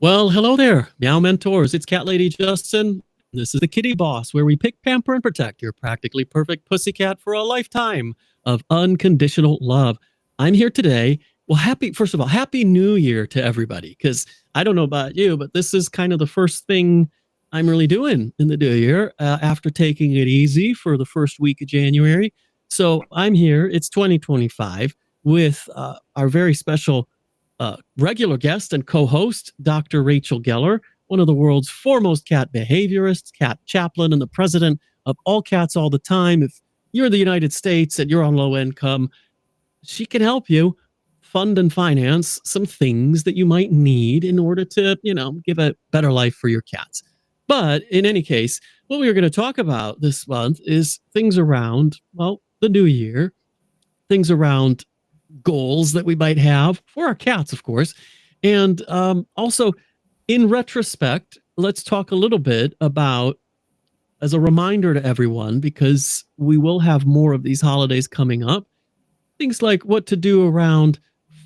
Well, hello there, Meow Mentors. It's Cat Lady Justin. This is the Kitty Boss, where we pick, pamper, and protect your practically perfect pussycat for a lifetime of unconditional love. I'm here today. Well, first of all, happy New Year to everybody, because I don't know about you, but this is kind of the first thing I'm really doing in the new year after taking it easy for the first week of January. So I'm here. It's 2025 with our very special regular guest and co-host, Dr. Rachel Geller, one of the world's foremost cat behaviorists, cat chaplain, and the president of All Cats All the Time. If you're in the United States and you're on low income, she can help you fund and finance some things that you might need in order to, give a better life for your cats. But in any case, what we are going to talk about this month is things around, well, the new year, things around goals that we might have for our cats, of course. And also, in retrospect, let's talk a little bit about, as a reminder to everyone, because we will have more of these holidays coming up, things like what to do around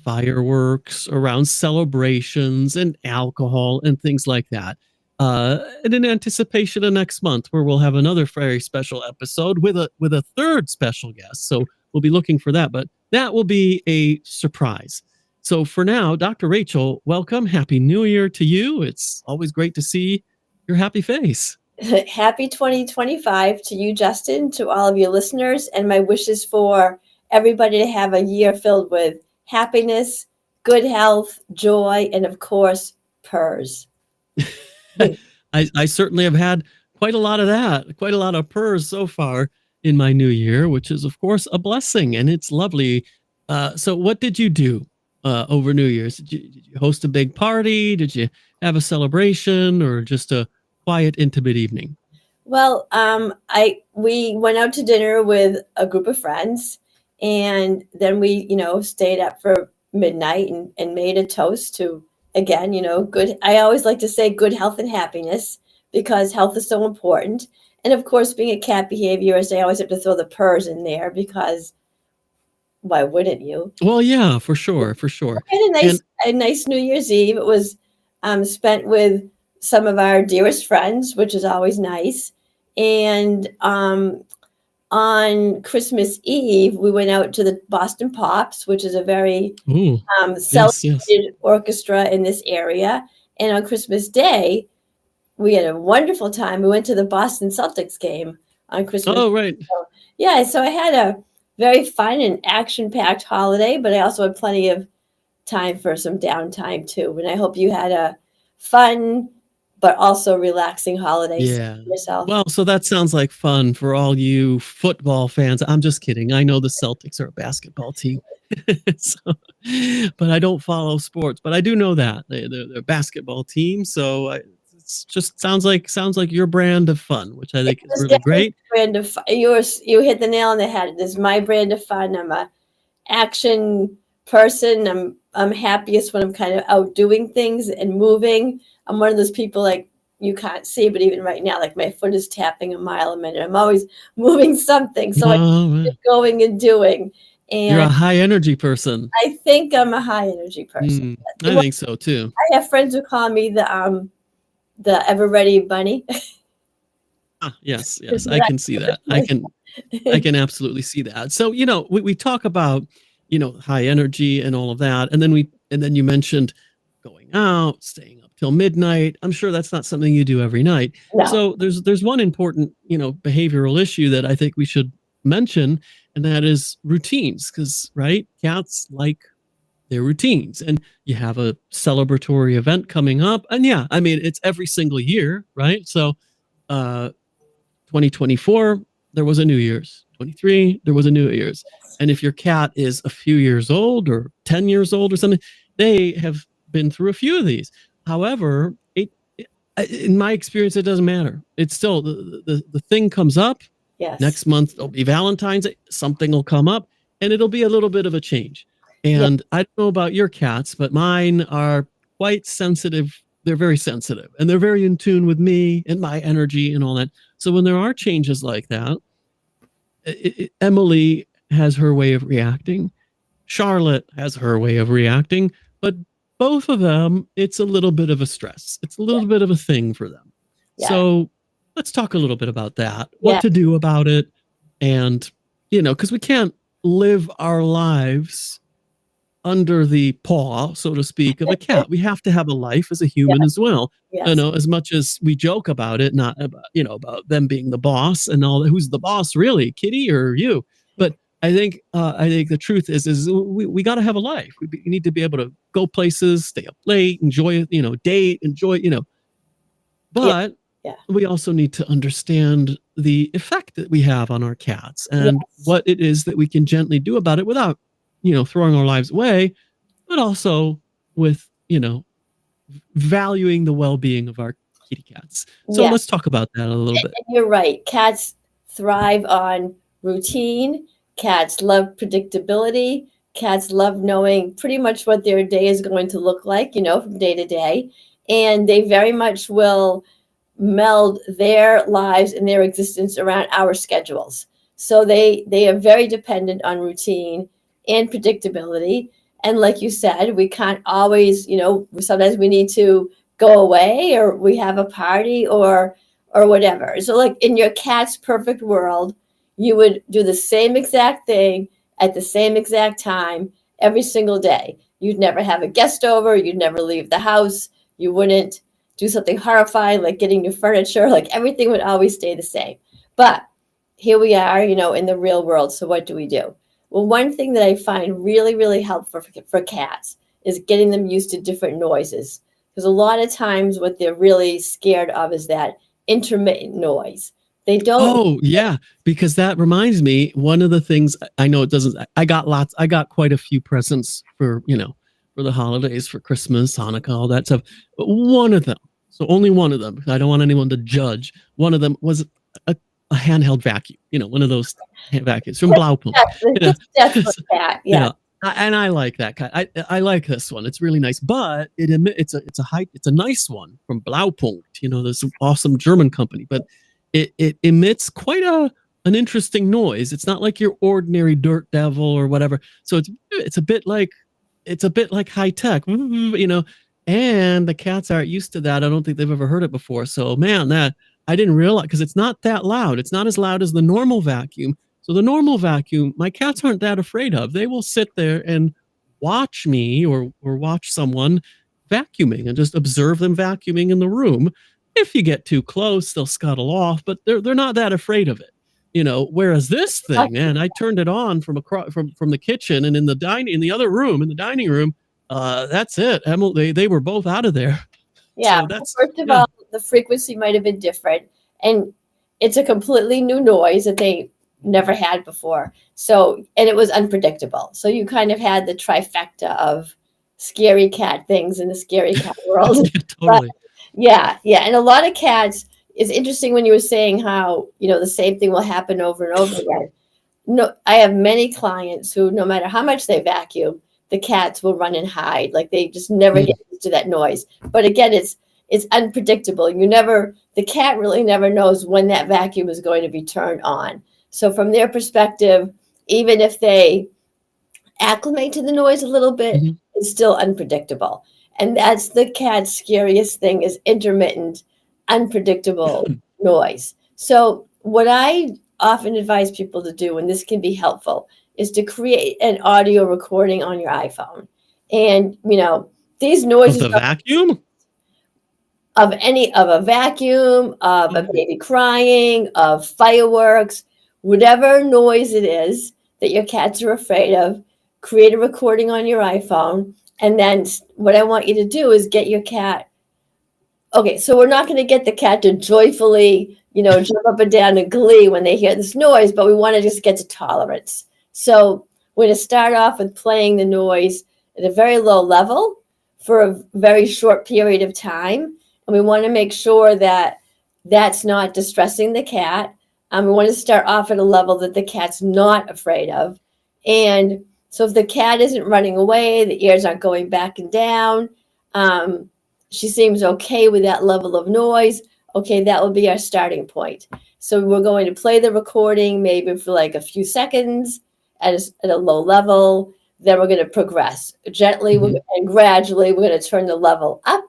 fireworks, around celebrations and alcohol and things like that. And in anticipation of next month, where we'll have another very special episode with a third special guest. So we'll be looking for that, but that will be a surprise. So for now, Dr. Rachel, welcome. Happy New Year to you. It's always great to see your happy face. Happy 2025 to you, Justin, to all of your listeners, and my wishes for everybody to have a year filled with happiness, good health, joy, and of course, purrs. I certainly have had quite a lot of that, quite a lot of purrs so far in my new year, which is, of course, a blessing, and it's lovely. So what did you do over New Year's? Did you host a big party? Did you have a celebration, or just a quiet, intimate evening? Well, we went out to dinner with a group of friends, and then we, stayed up for midnight and made a toast to, again, good. I always like to say good health and happiness because health is so important. And of course, being a cat behaviorist, I always have to throw the purrs in there because why wouldn't you? Well, yeah, for sure, for sure. I had a nice New Year's Eve. It was spent with some of our dearest friends, which is always nice. And on Christmas Eve, we went out to the Boston Pops, which is a very celebrated orchestra in this area. And on Christmas Day, we had a wonderful time. We went to the Boston Celtics game on Christmas. Oh, right. So I had a very fun and action-packed holiday, but I also had plenty of time for some downtime too. And I hope you had a fun but also relaxing holidays yourself. Well, so that sounds like fun for all you football fans. I'm just kidding. I know the Celtics are a basketball team, but I don't follow sports. But I do know that they're a basketball team. So it just sounds like your brand of fun, which I think is really great. Brand of fun. You hit the nail on the head. This is my brand of fun. I'm a action person. I'm happiest when I'm kind of out doing things and moving. I'm one of those people, like, you can't see, but even right now, like, my foot is tapping a mile a minute. I'm always moving something. So I'm going and doing. And you're a high energy person. I think I'm a high energy person. I think so too. I have friends who call me the ever ready bunny. Yes. I can see that. I can absolutely see that. So, we talk about, high energy and all of that. And then you mentioned going out, staying up till midnight. I'm sure that's not something you do every night. No. So there's one important, behavioral issue that I think we should mention, and that is routines. Because, right, cats like their routines, and you have a celebratory event coming up, and it's every single year, right? So 2024 there was a New Year's, 23 there was a New Year's, and if your cat is a few years old or 10 years old or something, they have been through a few of these. However, in my experience, it doesn't matter. It's still the thing comes up. Yes. Next month it'll be Valentine's Day. Something will come up, and it'll be a little bit of a change. And I don't know about your cats, but mine are quite sensitive. They're very sensitive, and they're very in tune with me and my energy and all that. So when there are changes like that, Emily has her way of reacting. Charlotte has her way of reacting, but both of them, it's a little bit of a stress. It's a Yeah. little bit of a thing for them. Yeah. So let's talk a little bit about that, what Yeah. to do about it. And, because we can't live our lives under the paw, so to speak, of a cat. We have to have a life as a Yeah. human as well. Yes. As much as we joke about it, not about, about them being the boss and all that. Who's the boss really, Kitty or you? But I think the truth is we got to have a life. We need to be able to go places, stay up late, enjoy, date, enjoy, Yeah. but Yeah. we also need to understand the effect that we have on our cats and Yes. what it is that we can gently do about it without, throwing our lives away, but also with, valuing the well-being of our kitty cats. So Yeah. let's talk about that a little bit. And you're right. Cats thrive on routine. Cats love predictability. Cats love knowing pretty much what their day is going to look like, from day to day. And they very much will meld their lives and their existence around our schedules. So they are very dependent on routine and predictability. And like you said, we can't always, sometimes we need to go away or we have a party or whatever. So like in your cat's perfect world, you would do the same exact thing at the same exact time every single day. You'd never have a guest over, you'd never leave the house, you wouldn't do something horrifying like getting new furniture, like everything would always stay the same. But here we are, in the real world. So what do we do? Well, one thing that I find really, really helpful for cats is getting them used to different noises. Because a lot of times what they're really scared of is that intermittent noise. They don't. Oh, yeah, because that reminds me, one of the things I know it doesn't, I got quite a few presents for the holidays, for Christmas, Hanukkah, all that stuff. But one of them, so only one of them, I don't want anyone to judge. One of them was a handheld vacuum, one of those vacuums from Blaupunkt. That's for cat. Yeah. And I like that kind. I like this one. It's really nice, but it's a nice one from Blaupunkt. This awesome German company, but it emits quite an interesting noise. It's not like your ordinary dirt devil or whatever. So it's a bit like high tech, and the cats aren't used to that. I don't think they've ever heard it before. So man, that I didn't realize, because it's not that loud. It's not as loud as the normal vacuum. So the normal vacuum, my cats aren't that afraid of. They will sit there and watch me or watch someone vacuuming and just observe them vacuuming in the room. If you get too close, they'll scuttle off, but they're not that afraid of it. Whereas this thing, man, I turned it on from the kitchen, and in the other room, in the dining room, that's it. Emily, they were both out of there. Yeah. So that's, First of all, the frequency might have been different, and it's a completely new noise that they never had before. So, and it was unpredictable. So you kind of had the trifecta of scary cat things in the scary cat world. totally. But yeah, and a lot of cats. It's interesting when you were saying how the same thing will happen over and over again. No, I have many clients who, no matter how much they vacuum, the cats will run and hide. Like they just never get used to that noise. But again, it's unpredictable. The cat really never knows when that vacuum is going to be turned on. So from their perspective, even if they acclimate to the noise a little bit, it's still unpredictable. And that's the cat's scariest thing, is intermittent, unpredictable noise. So what I often advise people to do, and this can be helpful, is to create an audio recording on your iPhone. And, these noises of the vacuum? Of a vacuum, of a baby crying, of fireworks, whatever noise it is that your cats are afraid of, create a recording on your iPhone. And then what I want you to do is get your cat. Okay, so we're not going to get the cat to joyfully, jump up and down in glee when they hear this noise, but we want to just get to tolerance. So we're going to start off with playing the noise at a very low level for a very short period of time. And we want to make sure that that's not distressing the cat. We want to start off at a level that the cat's not afraid of. And so if the cat isn't running away, the ears aren't going back and down, she seems okay with that level of noise, okay, that will be our starting point. So we're going to play the recording maybe for like a few seconds at a low level. then we're going to progress gently Mhm. and gradually. We're going to turn the level up,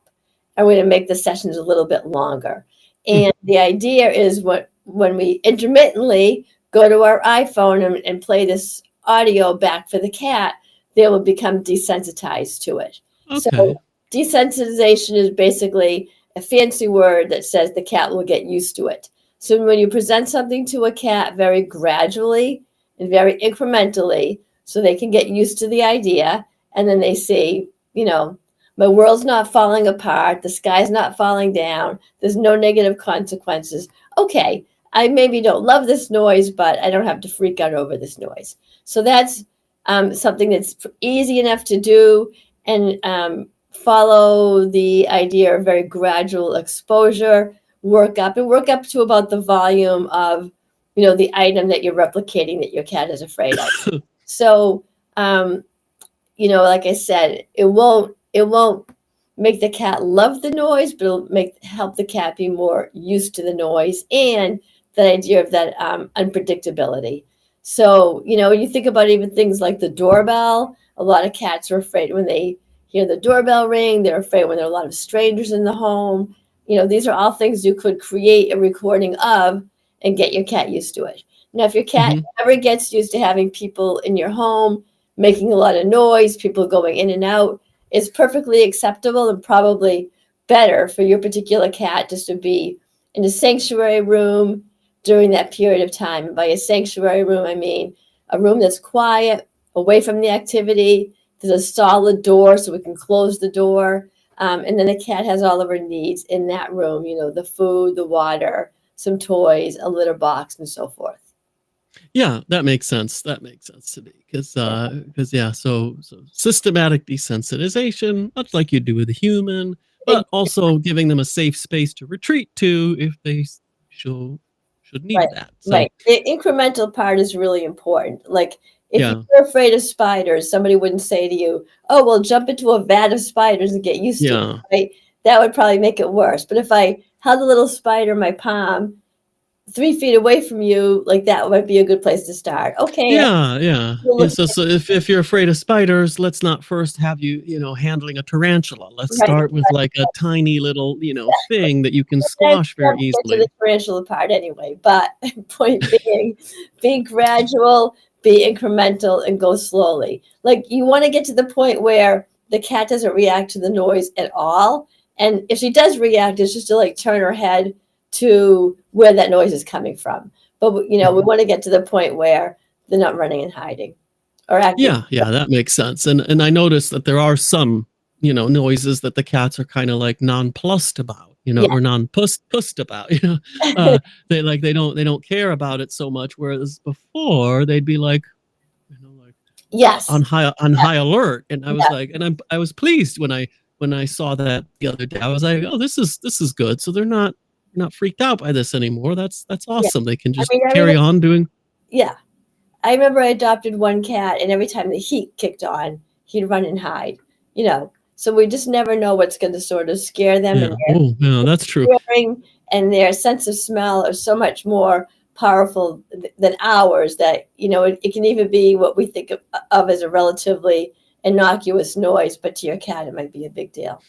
and we're going to make the sessions a little bit longer. Hmm. And the idea is when we intermittently go to our iPhone and play this audio back for the cat, they will become desensitized to it. So Okay. desensitization is basically a fancy word that says the cat will get used to it. So when you present something to a cat very gradually and very incrementally, so they can get used to the idea, and then they see, my world's not falling apart, the sky's not falling down, there's no negative consequences. Okay, I maybe don't love this noise, but I don't have to freak out over this noise. So that's something that's easy enough to do, and follow the idea of very gradual exposure, work up to about the volume of, the item that you're replicating that your cat is afraid of. So, like I said, it won't make the cat love the noise, but it'll help the cat be more used to the noise and the idea of that unpredictability. So, when you think about even things like the doorbell, a lot of cats are afraid when they hear the doorbell ring. They're afraid when there are a lot of strangers in the home. These are all things you could create a recording of and get your cat used to it. Now, if your cat Hmm. ever gets used to having people in your home making a lot of noise, people going in and out, it's perfectly acceptable and probably better for your particular cat just to be in a sanctuary room during that period of time. And by a sanctuary room, I mean a room that's quiet, away from the activity. There's a solid door so we can close the door. And then the cat has all of her needs in that room, the food, the water, some toys, a litter box, and so forth. Yeah, that makes sense. That makes sense to me because yeah, so systematic desensitization, much like you do with a human, Ex- but also giving them a safe space to retreat to if they should should need Right, that. So right. The incremental part is really important. Like if yeah, you're afraid of spiders, somebody wouldn't say to you, "Oh, well, jump into a vat of spiders and get used to it." yeah, Right? That would probably make it worse. But if I held a little spider in my palm, 3 feet away from you, like that might be a good place to start. Okay, yeah, yeah, you're yeah. looking So if you're afraid of spiders, let's not first have you handling a tarantula. Let's right. start with like a tiny little thing that you can Then squash very get to the easily. tarantula part anyway. But point being, be gradual, be incremental, and go slowly. Like you want to get to the point where the cat doesn't react to the noise at all. And if she does react, it's just to like turn her head to where that noise is coming from. But we Mhm. want to get to the point where they're not running and hiding or acting. Yeah, yeah, that makes sense. And I noticed that there are some noises that the cats are kind of like nonplussed about, Yeah. or non-pussed about. They don't care about it so much, whereas before they'd be like Yes. on high alert. And I was Yeah. like, and I was pleased when I saw that the other day. I was like, oh, this is good. So they're not freaked out by this anymore. That's Yeah. awesome. They can I just mean, carry on doing. yeah. I remember I adopted one cat, and every time the heat kicked on, he'd run and hide. So we just never know what's going to sort of scare them, and Yeah. Oh, yeah, that's true. their hearing and their sense of smell are so much more powerful than ours that it can even be what we think of as a relatively innocuous noise, but to your cat it might be a big deal.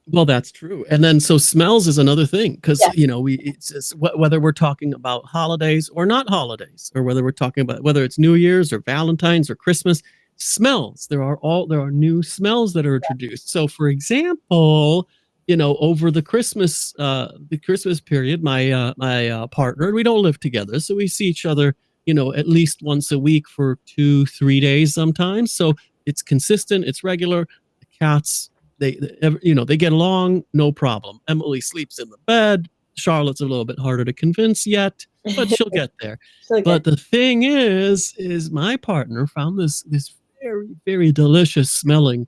Well, that's true. And then so smells is another thing because Yeah, it's just, whether we're talking about holidays or not holidays, or whether we're talking about whether it's New Year's or Valentine's or Christmas, smells. There are new smells that are introduced. So, for example, over the Christmas period, my partner, we don't live together, so we see each other at least once a week for 2-3 days sometimes. So it's consistent, it's regular. The cats they get along, no problem. Emily sleeps in the bed. Charlotte's a little bit harder to convince yet, but she'll get there. so good. But the thing is my partner found this very, very delicious smelling,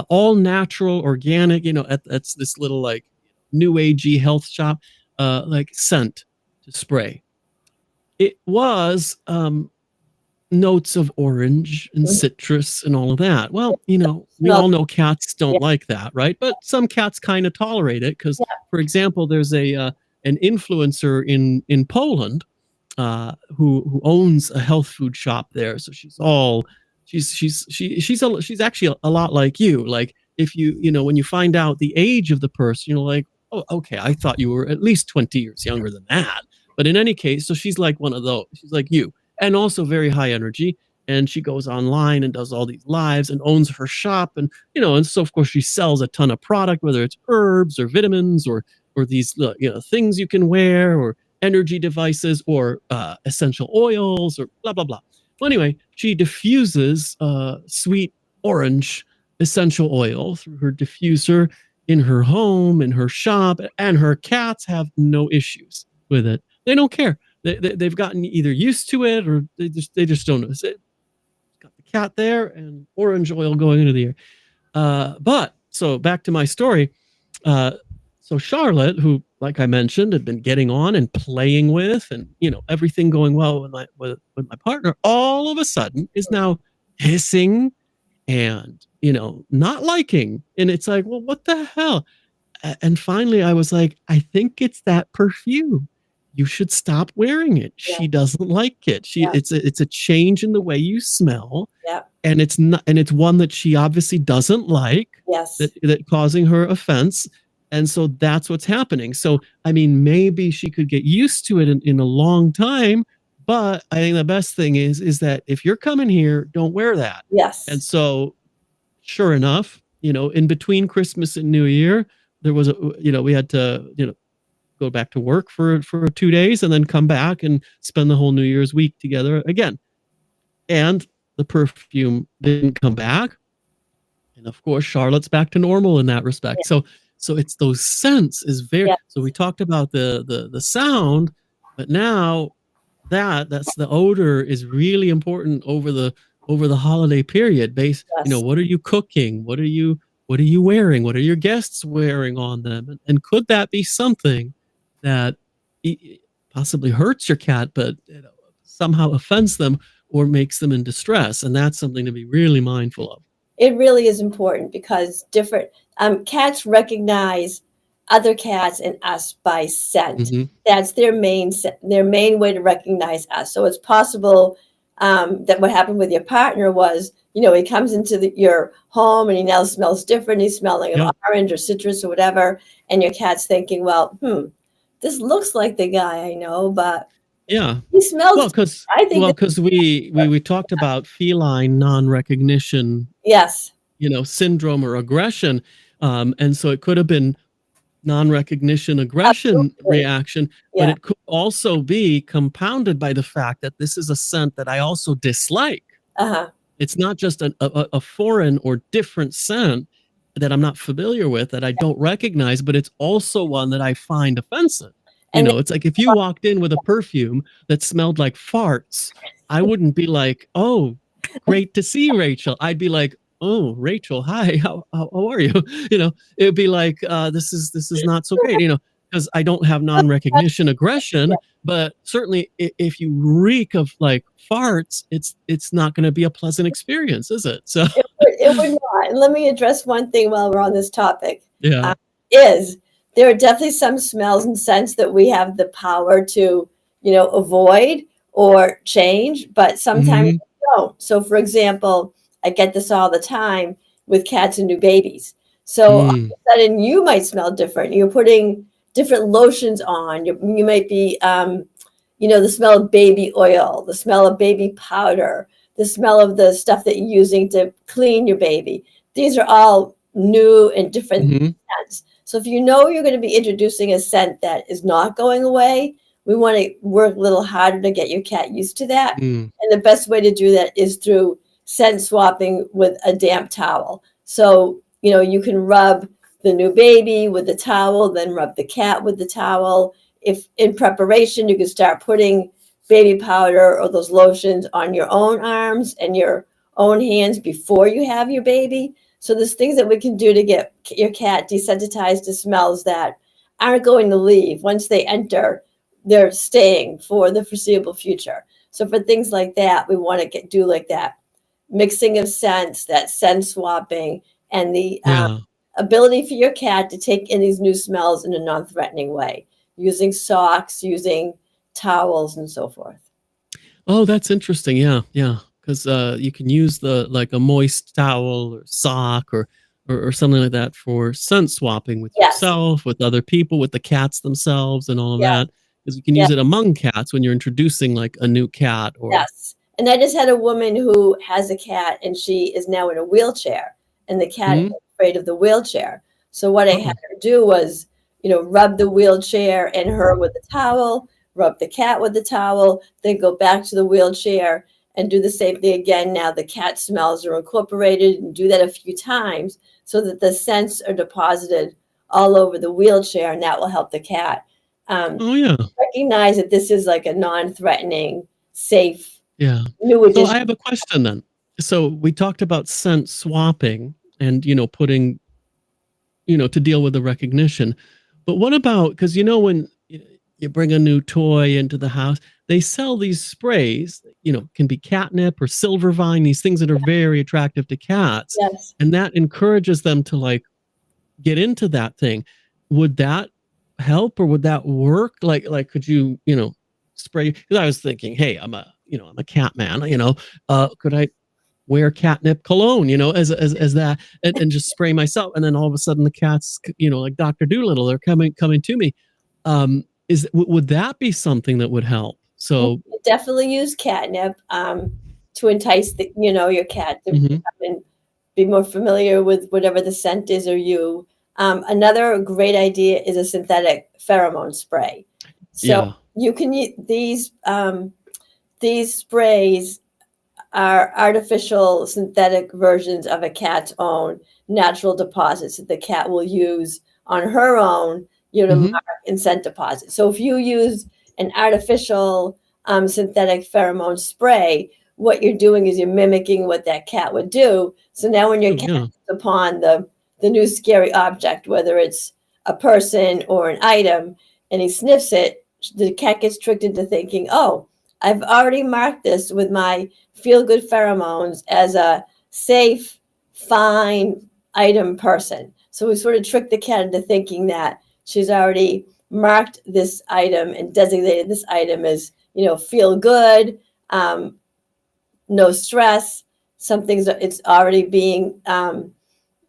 all natural, organic, at this little like new agey health shop, like scent to spray. It was notes of orange and Mhm. citrus and all of that. Well, we Smell. all know cats Yeah, don't like that, right? But some cats kind of tolerate it because, yeah. for example, there's an influencer in Poland who owns a health food shop there. So she's actually a lot like you. Like if when you find out the age of the person, you're like, oh, okay, I thought you were at least 20 years younger than that. But in any case, so she's like one of those. She's like you, and also very high energy. And she goes online and does all these lives and owns her shop, and and so of course she sells a ton of product, whether it's herbs or vitamins or these things you can wear or energy devices or essential oils or blah blah blah. Well, anyway, she diffuses sweet orange essential oil through her diffuser in her home, in her shop, and her cats have no issues with it. They don't care. They've gotten either used to it or they just don't notice it. Got the cat there and orange oil going into the air. But so back to my story. So Charlotte, who, like I mentioned, had been getting on and playing with, and everything going well with my partner, all of a sudden is now hissing and not liking, and it's like, well, what the hell? And finally, I was like, I think it's that perfume. You should stop wearing it. Yeah. She doesn't like it. Yeah. It's a change in the way you smell. Yeah. And it's one that she obviously doesn't like. Yes. That causing her offense. And so that's what's happening. So, I mean, maybe she could get used to it in a long time, but I think the best thing is that if you're coming here, don't wear that. Yes. And so, sure enough, in between Christmas and New Year, there was we had to, go back to work for 2 days and then come back and spend the whole New Year's week together again. And the perfume didn't come back. And of course, Charlotte's back to normal in that respect. Yeah. So it's those scents is very, Yeah. so we talked about the sound, but now that's the odor is really important over the holiday period. Yes. What are you cooking? What are you wearing? What are your guests wearing on them? And could that be something that possibly hurts your cat, but somehow offends them or makes them in distress? And that's something to be really mindful of. It really is important because different cats recognize other cats and us by scent. Mm-hmm. That's their main way to recognize us. So it's possible that what happened with your partner was, he comes into your home and he now smells different. He's smelling of orange or citrus or whatever, and your cat's thinking, well, this looks like the guy I know, but he smells. Well, because we talked about feline non-recognition. Yes. Syndrome or aggression, and so it could have been non-recognition aggression reaction, but it could also be compounded by the fact that this is a scent that I also dislike. It's not just a foreign or different scent that I'm not familiar with, that I don't recognize, but it's also one that I find offensive. It's like if you walked in with a perfume that smelled like farts, I wouldn't be like, oh, great to see you, Rachel. I'd be like, oh, Rachel, hi, how are you? It'd be like, this is not so great, because I don't have non-recognition aggression, but certainly if you reek of like farts, it's not going to be a pleasant experience, is it? So it would not. And let me address one thing while we're on this topic. Yeah. There are definitely some smells and scents that we have the power to, avoid or change, but sometimes we don't. So for example, I get this all the time with cats and new babies. So all of a sudden you might smell different. You're putting different lotions on. You might be, the smell of baby oil, the smell of baby powder, the smell of the stuff that you're using to clean your baby. These are all new and different scents. So if you're going to be introducing a scent that is not going away, we want to work a little harder to get your cat used to that. And the best way to do that is through scent swapping with a damp towel. So, you can rub the new baby with the towel, then rub the cat with the towel. If in preparation, you can start putting baby powder or those lotions on your own arms and your own hands before you have your baby. So there's things that we can do to get your cat desensitized to smells that aren't going to leave. Once they enter, they're staying for the foreseeable future. So for things like that, we want to do like that mixing of scents, that scent swapping, and the ability for your cat to take in these new smells in a non-threatening way, using socks, using towels, and so forth. Oh, that's interesting. Yeah. because you can use the like a moist towel or sock or something like that for scent swapping with Yes, yourself, with other people, with the cats themselves, and all of yes, that. Because you can yes, use it among cats when you're introducing like a new cat or. yes. And I just had a woman who has a cat and she is now in a wheelchair and the cat is Mhm. afraid of the wheelchair. So what I had Oh, her do was, rub the wheelchair and her with the towel, rub the cat with the towel, then go back to the wheelchair and do the same thing again. Now the cat smells are incorporated and do that a few times so that the scents are deposited all over the wheelchair and that will help the cat. Um, oh yeah, recognize that this is like a non-threatening, safe, yeah. new So I addition. have a question then. So we talked about scent swapping and putting to deal with the recognition. But what about, because when you bring a new toy into the house, they sell these sprays, can be catnip or silver vine, these things that are very attractive to cats. Yes. And that encourages them to like get into that thing. Would that help or would that work? Like could you spray? Because I was thinking, hey, I'm a cat man, could I wear catnip cologne, as that, and just spray myself, and then all of a sudden the cats, like Dr. Doolittle, they're coming to me. Would that be something that would help? You So, can definitely use catnip to entice your cat to mhm, come and be more familiar with whatever the scent is or you. Another great idea is a synthetic pheromone spray. So yeah, you can use these sprays are artificial synthetic versions of a cat's own natural deposits that the cat will use on her own, to hmm, mark and scent deposit. So if you use an artificial synthetic pheromone spray, what you're doing is you're mimicking what that cat would do. So now when your oh cat yeah, comes upon the new scary object, whether it's a person or an item, and he sniffs it, the cat gets tricked into thinking, oh, I've already marked this with my feel good pheromones as a safe, fine item person. So we sort of tricked the cat into thinking that she's already marked this item and designated this item as, feel good, no stress. Something's it's already being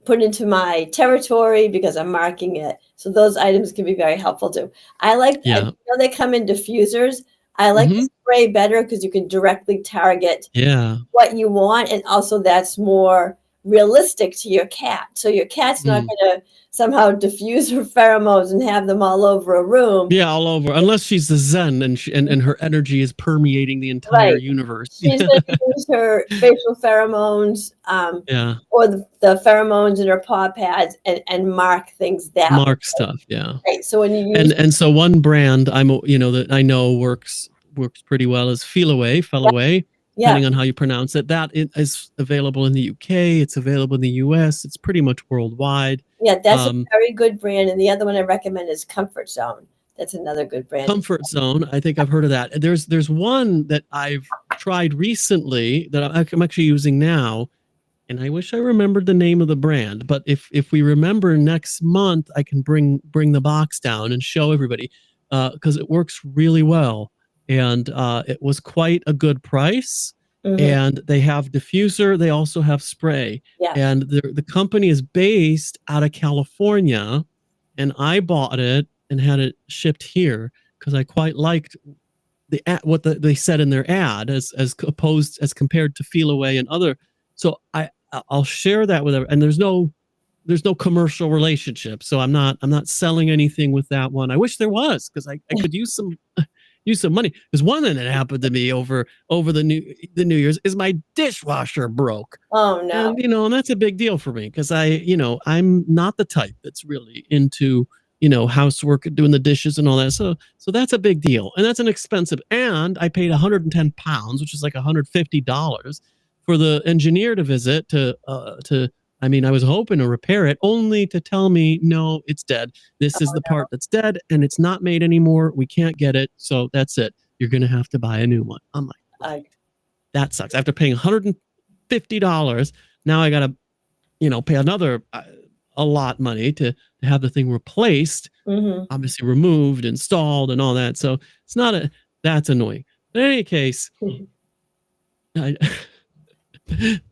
put into my territory because I'm marking it. So those items can be very helpful too. I yeah, know they come in diffusers. I like the hmm, spray better because you can directly target yeah, what you want, and also that's more realistic to your cat. So your cat's not mm. going to somehow diffuse her pheromones and have them all over a room. Yeah, all over. Unless she's the Zen and her energy is permeating the entire Right. universe. She's going to use her facial pheromones Yeah, or the pheromones in her paw pads and mark things that way. mark stuff. Yeah. Right. So when you use, And so one brand that I know works pretty well is yeah, Fellaway, yeah, depending on how you pronounce it. That is available in the UK. It's available in the US. It's pretty much worldwide. yeah, that's a Um, very good brand. And the other one I recommend is Comfort Zone. That's another good brand. Comfort Zone. I think I've heard of that. There's one that I've tried recently that I'm actually using now, and I wish I remembered the name of the brand. But if we remember next month, I can bring the box down and show everybody because it works really well, and it was quite a good price. Hmm. And they have diffuser. They also have spray, Yeah. and the company is based out of California, and I bought it and had it shipped here because I quite liked what they said in their ad as compared to Feel Away and other. So I'll share that with everyone. And there's no commercial relationship, so I'm not selling anything with that one. I wish there was because I could use some money. Because one thing that happened to me over the New Year's is my dishwasher broke. Oh no. And that's a big deal for me because I'm not the type that's really into housework, doing the dishes and all that. So that's a big deal, and that's an expensive. And I paid 110 pounds, which is like $150, for the engineer to visit to. I mean, I was hoping to repair it, only to tell me no, it's dead. This is Oh the part that's dead, and it's not made anymore. We can't get it, so that's it. You're gonna have to buy a new one. I'm like, no. that sucks. After paying $150, now I gotta pay another a lot money to have the thing replaced, Hmm. obviously removed, installed, and all that. So it's not that's annoying. But in any case, I,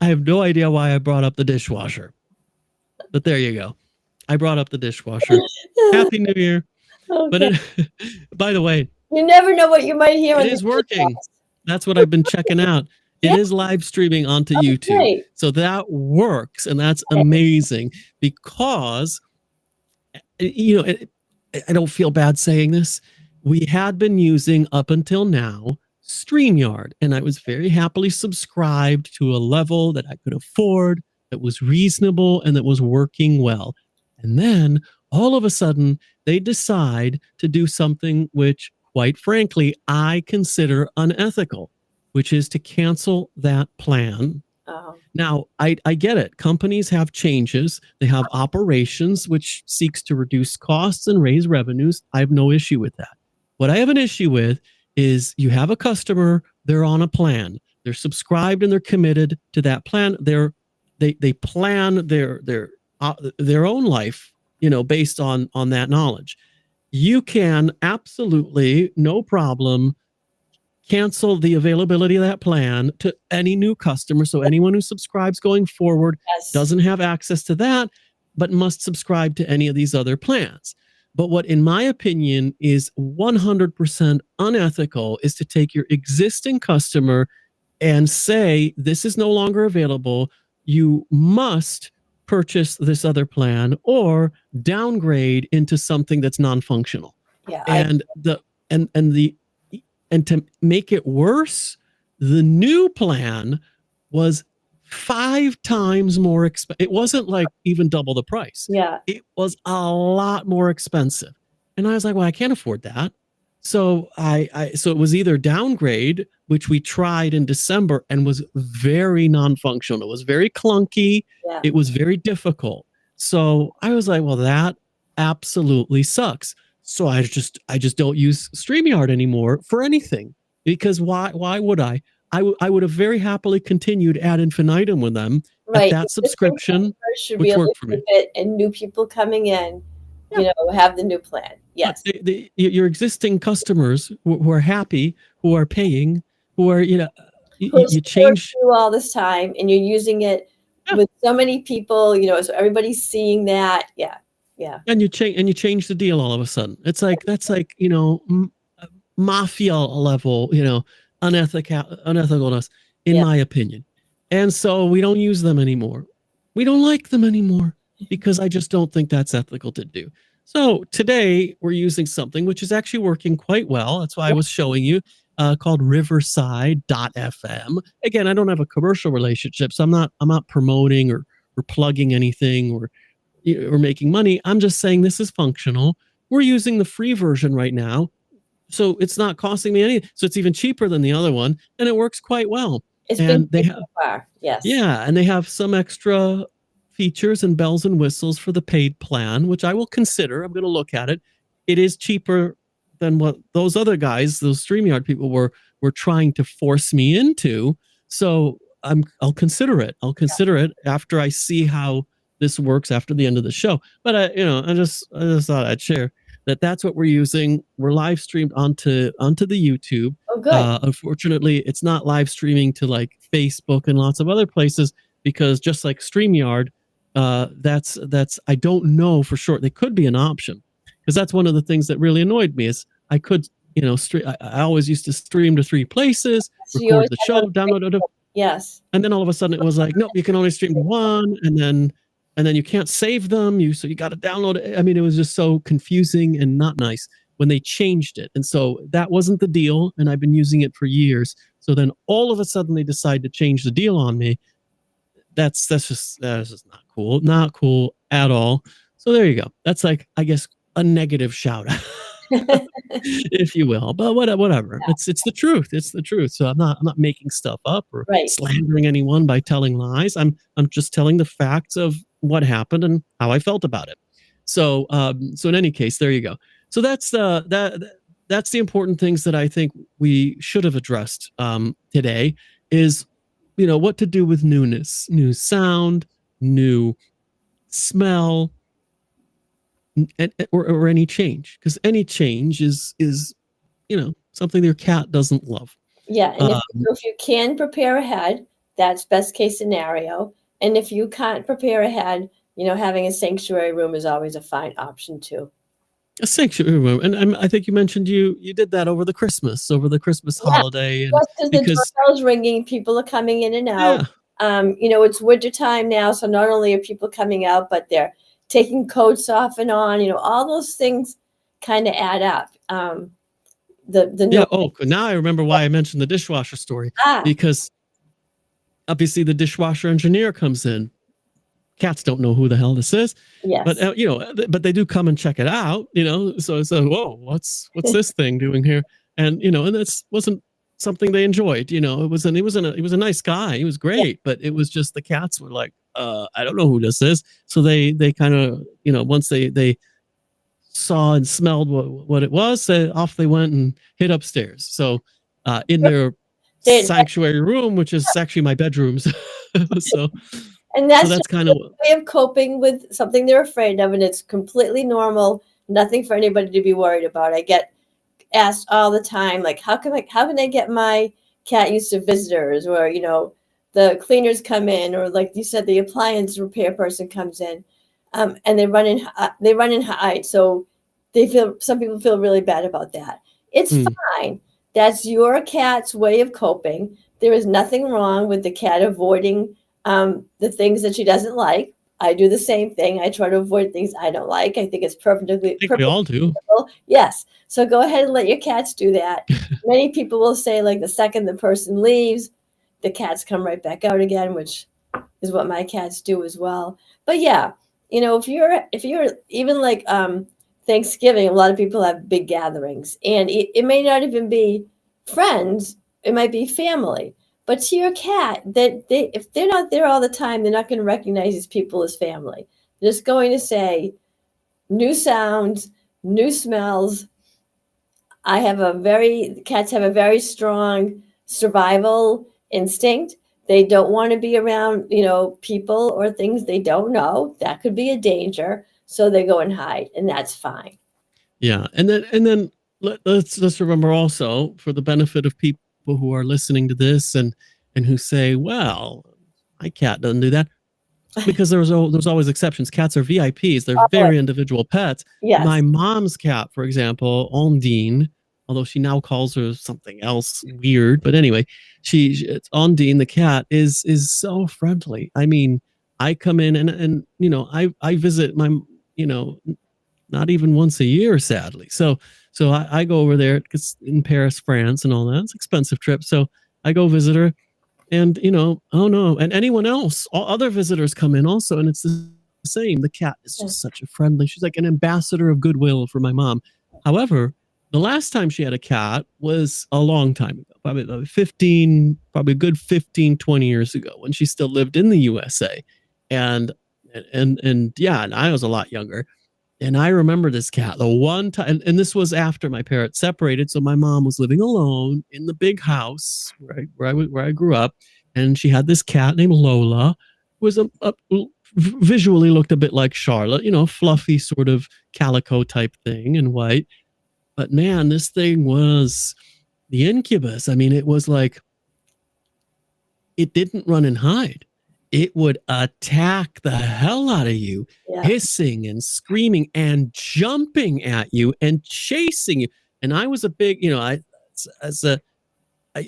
I have no idea why I brought up the dishwasher, but there you go. I brought up the dishwasher. Happy New Year. But Okay. by the way, You never know what you might hear it on the is working. podcast. That's what I've been checking out. It Yeah. is live streaming onto Oh, YouTube. great. So that works. And that's amazing because, you know, I don't feel bad saying this. We had been using up until now StreamYard, and I was very happily subscribed to a level that I could afford, that was reasonable, and that was working well. And then all of a sudden, they decide to do something which, quite frankly, I consider unethical, which is to cancel that plan. Now, I get it. Companies have changes. They have operations, which seeks to reduce costs and raise revenues. I have no issue with that. What I have an issue with is you have a customer, they're on a plan. They're subscribed and they're committed to that plan. They plan their own life, you know, based on that knowledge. You can absolutely, no problem, cancel the availability of that plan to any new customer. So anyone who subscribes going forward doesn't have access to that, but must subscribe to any of these other plans. But what, in my opinion, is 100% unethical is to take your existing customer and say, this is no longer available. You must purchase this other plan or downgrade into something that's non-functional. Yeah. And to make it worse, the new plan was 5 times more expensive. It wasn't like even double the price. Yeah. It was a lot more expensive. And I was like, well, I can't afford that. So so it was either downgrade, which we tried in December and was very non-functional. It was very clunky. Yeah. It was very difficult. So I was like, well, that absolutely sucks. So I just don't use StreamYard anymore for anything, because why would I? I would have very happily continued ad infinitum with them at that subscription, which worked for me. And new people coming in, you know, have the new plan. Yes. Your existing customers who are happy, who are paying, who are, you know, you change you all this time, and you're using it with so many people, you know, so everybody's seeing that. Yeah. Yeah. And you change the deal all of a sudden. It's like, that's like, you know, mafia level, you know, unethicalness, in my opinion. And so we don't use them anymore. We don't like them anymore because I just don't think that's ethical to do. So today we're using something which is actually working quite well. That's why I was showing you, called Riverside.fm. Again, I don't have a commercial relationship, so I'm not promoting or plugging anything or making money. I'm just saying this is functional. We're using the free version right now, so it's not costing me any. So it's even cheaper than the other one, and it works quite well. It's been so far. Yes. Yeah, and they have some extra features and bells and whistles for the paid plan, which I will consider. I'm going to look at it. It is cheaper than what those other guys, those StreamYard people, were trying to force me into. So I'll consider it. I'll consider it after I see how this works after the end of the show. But I just thought I'd share that that's what we're using. We're live streamed onto the YouTube. Oh, good. Unfortunately, it's not live streaming to like Facebook and lots of other places, because just like StreamYard, that's I don't know for sure. They could be an option, because that's one of the things that really annoyed me is I could, you know, I always used to stream to 3 places, record the show, download it. Yes. And then all of a sudden it was like, nope, you can only stream to 1, and then you can't save them. So you got to download it. I mean, it was just so confusing and not nice when they changed it. And so that wasn't the deal. And I've been using it for years. So then all of a sudden they decide to change the deal on me. That's just not cool. Not cool at all. So there you go. That's like, I guess, a negative shout out. If you will, but whatever. Yeah. It's the truth. It's the truth. So I'm not making stuff up or slandering anyone by telling lies. I'm just telling the facts of what happened and how I felt about it. So in any case, there you go. So that's the important things that I think we should have addressed today is, you know, what to do with newness, new sound, new smell, or any change, because any change is you know, something your cat doesn't love. Yeah, and if you can prepare ahead, that's best case scenario. And if you can't prepare ahead, having a sanctuary room is always a fine option too. A sanctuary room, and I think you mentioned you did that over the Christmas Yeah, holiday, and yes, because the because doorbell's ringing, people are coming in and out. yeah, It's winter time now, so not only are people coming out, but they're taking coats off and on. All those things kind of add up. The yeah. noise. Oh, now I remember why I mentioned the dishwasher story, Ah, because obviously the dishwasher engineer comes in. Cats don't know who the hell this is, but yes. but they do come and check it out. So whoa, what's this thing doing here? And this wasn't something they enjoyed. He was a nice guy. He was Yeah, great, but it was just the cats were like, I don't know who this is. So they kind of once they saw and smelled what it was, off they went and hid upstairs. So in their they, sanctuary room, which is actually my bedrooms. so and so that's that's just kind a of way of coping with something they're afraid of, and it's completely normal. Nothing for anybody to be worried about. I get asked all the time, like, how can I get my cat used to visitors, or the cleaners come in, or like you said, the appliance repair person comes in, and they run and hide. So some people feel really bad about that. It's fine. That's your cat's way of coping. There is nothing wrong with the cat avoiding the things that she doesn't like. I do the same thing. I try to avoid things I don't like. I think it's I think we all do. Yes. So go ahead and let your cats do that. Many people will say, like, the second the person leaves, the cats come right back out again, which is what my cats do as well. But yeah, if you're even like Thanksgiving, a lot of people have big gatherings, and it may not even be friends, it might be family. But to your cat, that if they're not there all the time, they're not going to recognize these people as family. They're just going to say new sounds, new smells. Cats have a very strong survival instinct. They don't want to be around, people or things they don't know. That could be a danger. So they go and hide, and that's fine. Yeah, and then let's remember also, for the benefit of people who are listening to this and who say, well, my cat doesn't do that, because there's always exceptions. Cats are VIPs. They're Oh, very individual pets. My yes. mom's cat, for example, Ondine, although she now calls her something else weird, but anyway, it's Ondine, the cat is so friendly. I mean, I come in and I visit my not even once a year, sadly. So I go over there because in Paris, France, and all that. It's an expensive trip. So I go visit her, and oh no, and anyone else, all other visitors come in also, and it's the same. The cat is just such a friendly. She's like an ambassador of goodwill for my mom. However, the last time she had a cat was a long time ago, probably 15, probably a good 15, 20 years ago, when she still lived in the USA. And yeah, and I was a lot younger. And I remember this cat the one time, and this was after my parents separated. So my mom was living alone in the big house where I grew up. And she had this cat named Lola, who was visually looked a bit like Charlotte, fluffy sort of calico type thing and white. But man, this thing was the incubus. I mean, it was like, it didn't run and hide. It would attack the hell out of you, Yeah. hissing and screaming and jumping at you and chasing you. And I was a big, I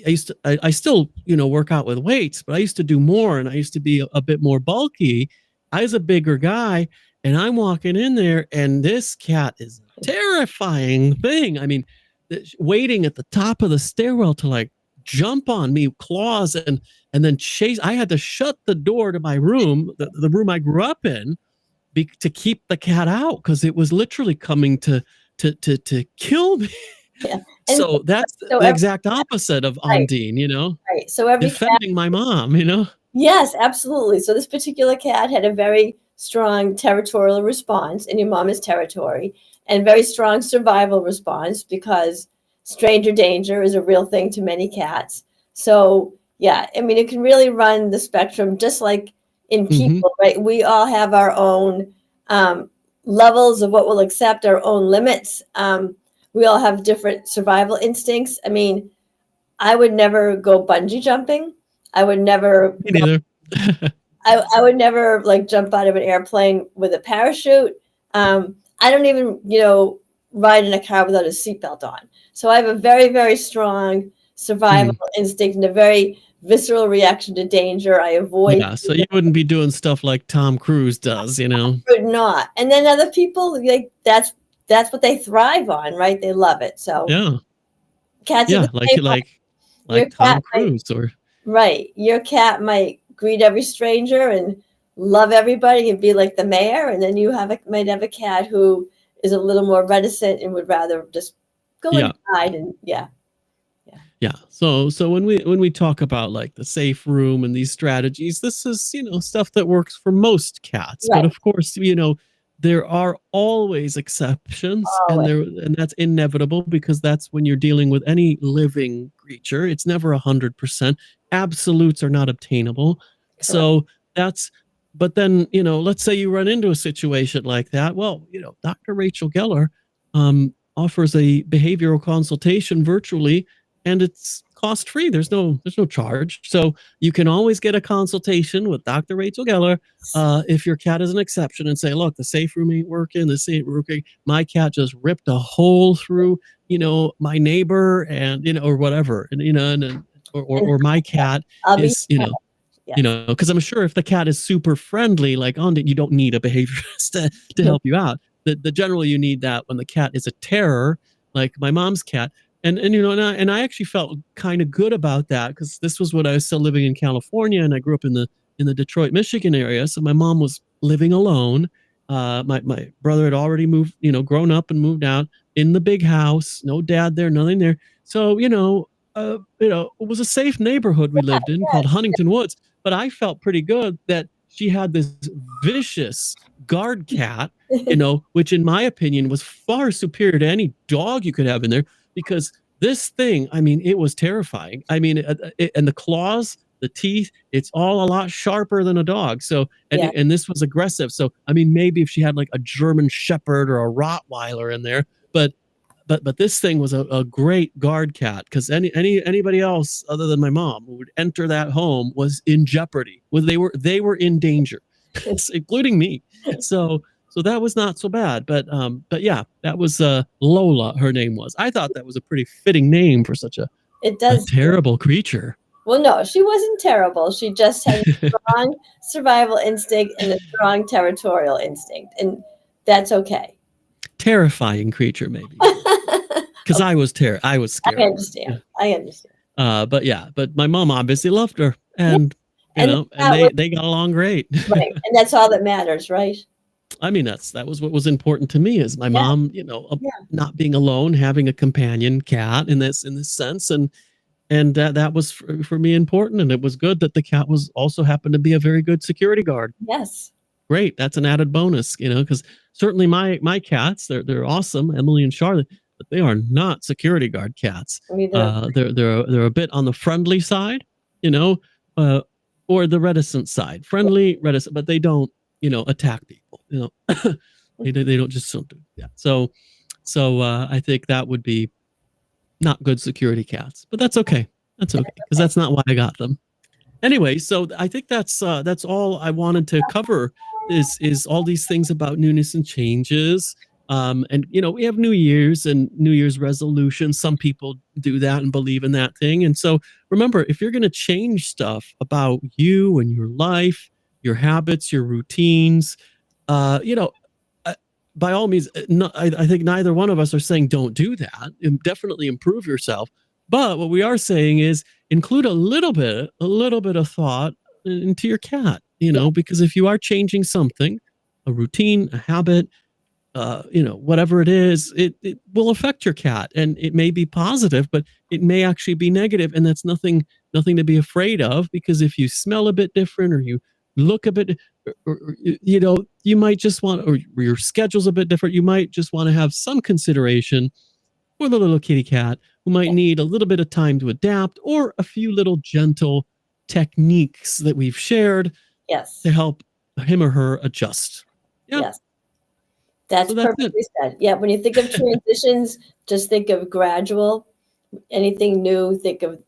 used to, I still, work out with weights, but I used to do more, and I used to be a bit more bulky. I was a bigger guy, and I'm walking in there, and this cat is a terrifying thing. I mean, waiting at the top of the stairwell to like jump on me, claws, and then chase. I had to shut the door to my room, the room I grew up in, to keep the cat out, because it was literally coming to kill me. Yeah. And So that's so the every exact opposite of right, Ondine, right. So every cat. defending my mom. Yes, absolutely. So this particular cat had a very strong territorial response in your mama's territory, and very strong survival response, because stranger danger is a real thing to many cats. So yeah, I mean, it can really run the spectrum, just like in Mm-hmm. people, right? We all have our own levels of what we'll accept, our own limits. We all have different survival instincts. I mean, I would never go bungee jumping. I would never Me neither. I would never like jump out of an airplane with a parachute. I don't even, ride in a car without a seatbelt on. So I have a very, very strong survival instinct and a very visceral reaction to danger. I avoid. Yeah, so you wouldn't be doing stuff like Tom Cruise does, you know? Would not. And then other people, like that's what they thrive on, right? They love it. So Yeah, cats are yeah, the same way. Your like cat Tom might Cruise or Right. Your cat might greet every stranger and love everybody and be like the mayor, and then might have a cat who is a little more reticent and would rather just go yeah. inside and yeah. Yeah. So when we talk about like the safe room and these strategies, this is, stuff that works for most cats. But Right. of course, there are always exceptions, and Always. that's inevitable because that's when you're dealing with any living creature. It's never 100%. Absolutes are not obtainable. Correct. So that's but then, let's say you run into a situation like that. Well, Dr. Rachel Geller offers a behavioral consultation virtually, and it's cost free. There's no charge. So you can always get a consultation with Dr. Rachel Geller if your cat is an exception and say, look, the safe room ain't working. This ain't working. My cat just ripped a hole through, my neighbor and, or whatever. And, And or my cat I'll be is, yes. because I'm sure if the cat is super friendly, like you don't need a behaviorist to help you out. The generally you need that when the cat is a terror, like my mom's cat. And I actually felt kind of good about that because this was when I was still living in California, and I grew up in the Detroit, Michigan area. So my mom was living alone. My brother had already moved, grown up and moved out in the big house. No dad there, nothing there. So it was a safe neighborhood we lived in called Huntington Woods. But I felt pretty good that she had this vicious guard cat, which in my opinion was far superior to any dog you could have in there, because this thing, I mean, it was terrifying. I mean, and the claws, the teeth, it's all a lot sharper than a dog. So, Yeah. and this was aggressive. So, I mean, maybe if she had like a German Shepherd or a Rottweiler in there, but this thing was a great guard cat, because anybody else other than my mom who would enter that home was in jeopardy. Well, they were in danger, including me. So that was not so bad. But yeah, that was Lola. Her name was. I thought that was a pretty fitting name for such a terrible creature. Well, no, she wasn't terrible. She just had a strong survival instinct and a strong territorial instinct, and that's okay. Terrifying creature, maybe. Because I was scared. I understand. I understand. But my mom obviously loved her, and And they got along great. Right, and that's all that matters, right? I mean, that was what was important to me, is my mom, not being alone, having a companion cat in this sense, and that was for me important, and it was good that the cat was also happened to be a very good security guard. Yes. Great, that's an added bonus, because certainly my cats, they're awesome, Emily and Charlotte, but they are not security guard cats. They're a bit on the friendly side, or the reticent side. Friendly, reticent, but they don't, attack people. They don't just do that. So I think that would be not good security cats, but that's okay. That's okay, because that's not why I got them. Anyway, so I think that's all I wanted to cover is all these things about newness and changes. And we have New Year's and New Year's resolutions. Some people do that and believe in that thing. And so remember, if you're going to change stuff about you and your life, your habits, your routines, by all means, I think neither one of us are saying don't do that. Definitely improve yourself. But what we are saying is include a little bit of thought into your cat, because if you are changing something, a routine, a habit, whatever it is, it will affect your cat, and it may be positive, but it may actually be negative, and that's nothing to be afraid of, because if you smell a bit different, or you look a bit, or you might just want, or your schedule's a bit different, you might just want to have some consideration for the little kitty cat who might need a little bit of time to adapt, or a few little gentle techniques that we've shared to help him or her adjust. Yeah. Yes. That's perfectly said. Yeah, when you think of transitions, just think of gradual. Anything new, think of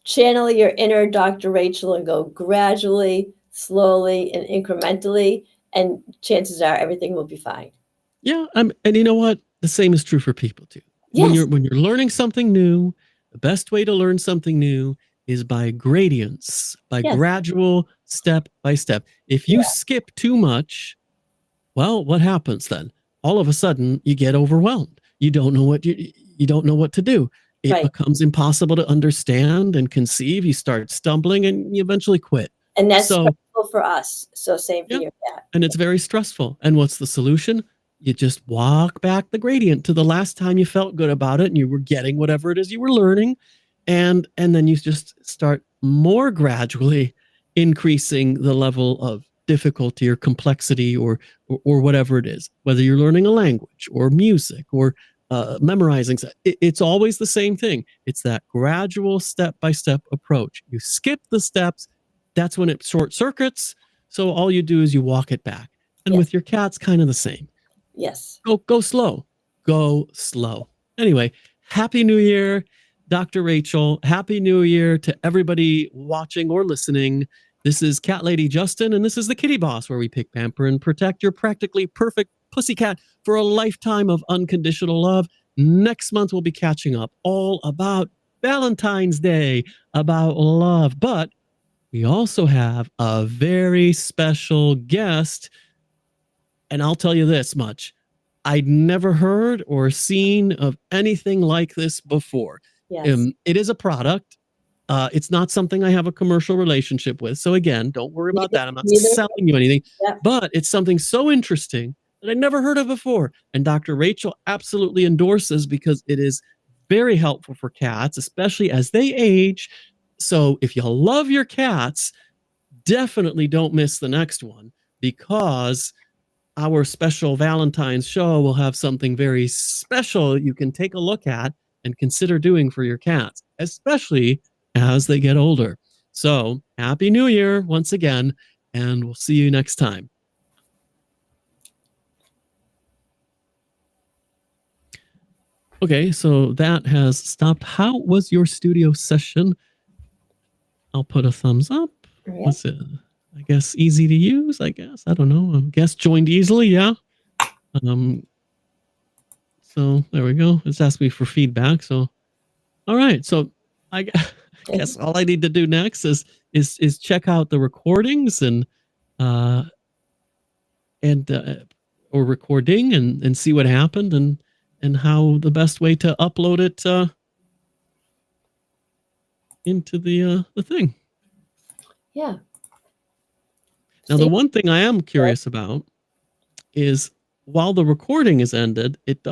channel your inner Dr. Rachel and go gradually, slowly, and incrementally, and chances are everything will be fine. Yeah, and you know what? The same is true for people too. Yes. When you're learning something new, the best way to learn something new is by gradients, by Yes. gradual, step by step. If you skip too much, well, what happens then? All of a sudden, you get overwhelmed. You don't know what you don't know what to do. It becomes impossible to understand and conceive. You start stumbling, and you eventually quit. And that's stressful for us. So same for your cat. And it's very stressful. And what's the solution? You just walk back the gradient to the last time you felt good about it and you were getting whatever it is you were learning. And then you just start more gradually increasing the level of difficulty or complexity or whatever it is, whether you're learning a language or music or memorizing. It's always the same thing. It's that gradual step-by-step approach. You skip the steps. That's when it short circuits. So all you do is you walk it back. And with your cats, kind of the same. Yes. Go slow. Go slow. Anyway, Happy New Year, Dr. Rachel. Happy New Year to everybody watching or listening. This is Cat Lady Justin, and this is the Kitty Boss, where we pick, pamper, and protect your practically perfect pussycat for a lifetime of unconditional love. Next month, we'll be catching up all about Valentine's Day, about love. But we also have a very special guest. And I'll tell you this much. I'd never heard or seen of anything like this before. Yes. It is a product. It's not something I have a commercial relationship with. So again, don't worry about that. I'm not selling you anything, but it's something so interesting that I never heard of before. And Dr. Rachel absolutely endorses because it is very helpful for cats, especially as they age. So if you love your cats, definitely don't miss the next one, because our special Valentine's show will have something very special you can take a look at and consider doing for your cats, especially as they get older. So Happy New Year once again, and we'll see you next time. Okay, so that has stopped. How was your studio session? I'll put a thumbs up. What's it? I guess easy to use, I guess. I don't know. I guess joined easily, yeah. So there we go. It's asked me for feedback. So, all right. So I guess all I need to do next is check out the recordings or recording and see what happened and how the best way to upload it into the thing. Yeah. Now, the one thing I am curious about is while the recording is ended, it does